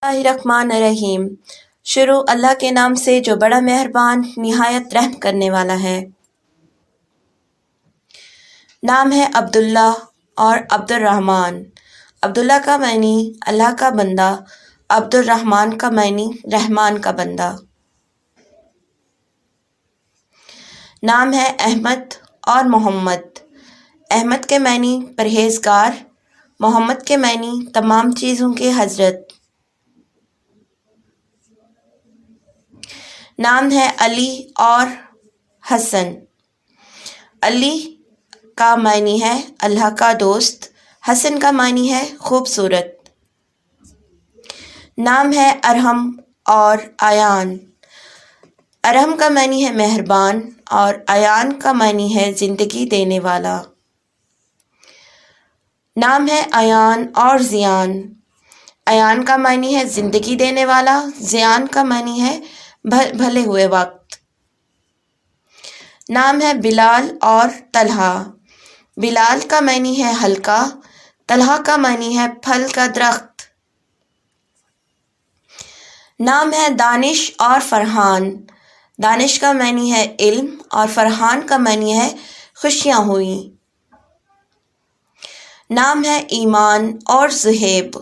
اللہ الرحمن الرحیم۔ شروع اللہ کے نام سے جو بڑا مہربان نہایت رحم کرنے والا ہے۔ نام ہے عبداللہ اور عبد الرحمن۔ عبداللہ کا معنی اللہ کا بندہ، عبد الرحمن کا معنی رحمان کا بندہ۔ نام ہے احمد اور محمد۔ احمد کے معنی پرہیزگار، محمد کے معنی تمام چیزوں کے حضرت۔ نام ہے علی اور حسن۔ علی کا معنی ہے اللہ کا دوست، حسن کا معنی ہے خوبصورت۔ نام ہے ارحم اور ایان۔ ارحم کا معنی ہے مہربان اور ایان کا معنی ہے زندگی دینے والا۔ نام ہے ایان اور زیان۔ ایان کا معنی ہے زندگی دینے والا، زیان کا معنی ہے بھلے ہوئے وقت۔ نام ہے بلال اور طلحہ۔ بلال کا معنی ہے ہلکا، طلحہ کا معنی ہے پھل کا درخت۔ نام ہے دانش اور فرحان۔ دانش کا معنی ہے علم اور فرحان کا معنی ہے خوشیاں ہوئیں۔ نام ہے ایمان اور زہیب۔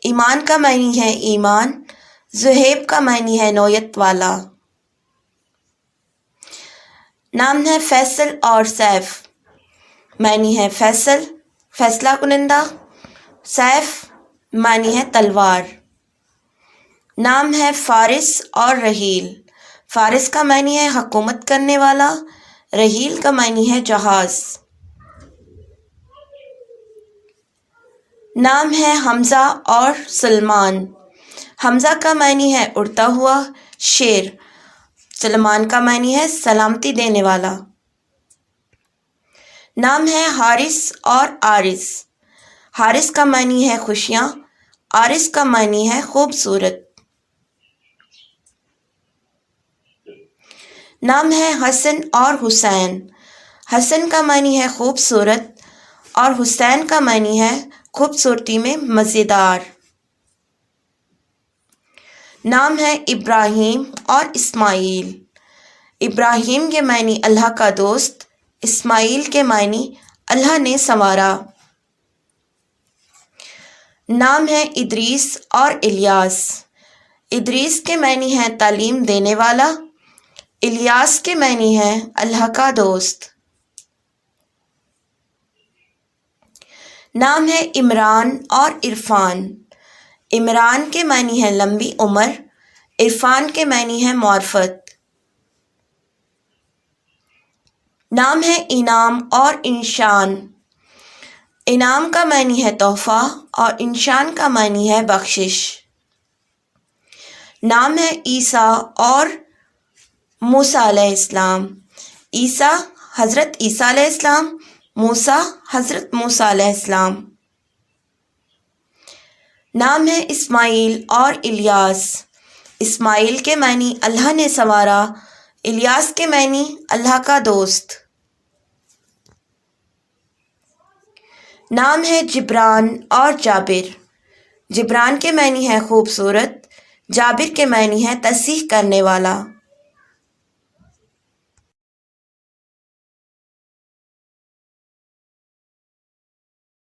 ایمان کا معنی ہے ایمان، زہیب کا معنی ہے نوعیت والا۔ نام ہے فیصل اور سیف۔ معنی ہے فیصل، فیصلہ کنندہ، سیف معنی ہے تلوار۔ نام ہے فارس اور رحیل۔ فارس کا معنی ہے حکومت کرنے والا، رحیل کا معنی ہے جہاز۔ نام ہے حمزہ اور سلمان۔ حمزہ کا معنی ہے اڑتا ہوا شیر، سلمان کا معنی ہے سلامتی دینے والا۔ نام ہے حارث اور عارث۔ حارث کا معنی ہے خوشیاں، عارث کا معنی ہے خوبصورت۔ نام ہے حسن اور حسین۔ حسن کا معنی ہے خوبصورت اور حسین کا معنی ہے خوبصورتی میں مزیدار۔ نام ہے ابراہیم اور اسماعیل۔ ابراہیم کے معنی اللہ کا دوست، اسماعیل کے معنی اللہ نے سنوارا۔ نام ہے ادریس اور الیاس۔ ادریس کے معنی ہے تعلیم دینے والا، الیاس کے معنی ہے اللہ کا دوست۔ نام ہے عمران اور عرفان۔ عمران کے معنی ہے لمبی عمر، عرفان کے معنی ہے معرفت۔ نام ہے انعام اور انشان۔ انعام کا معنی ہے تحفہ اور انشان کا معنی ہے بخشش۔ نام ہے عیسیٰ اور موسیٰ علیہ السلام۔ عیسیٰ حضرت عیسیٰ علیہ السلام، موسیٰ حضرت موسیٰ علیہ السلام۔ نام ہے اسماعیل اور الیاس۔ اسماعیل کے معنی اللہ نے سنوارا، الیاس کے معنی اللہ کا دوست۔ نام ہے جبران اور جابر۔ جبران کے معنی ہے خوبصورت، جابر کے معنی ہے تصحیح کرنے والا۔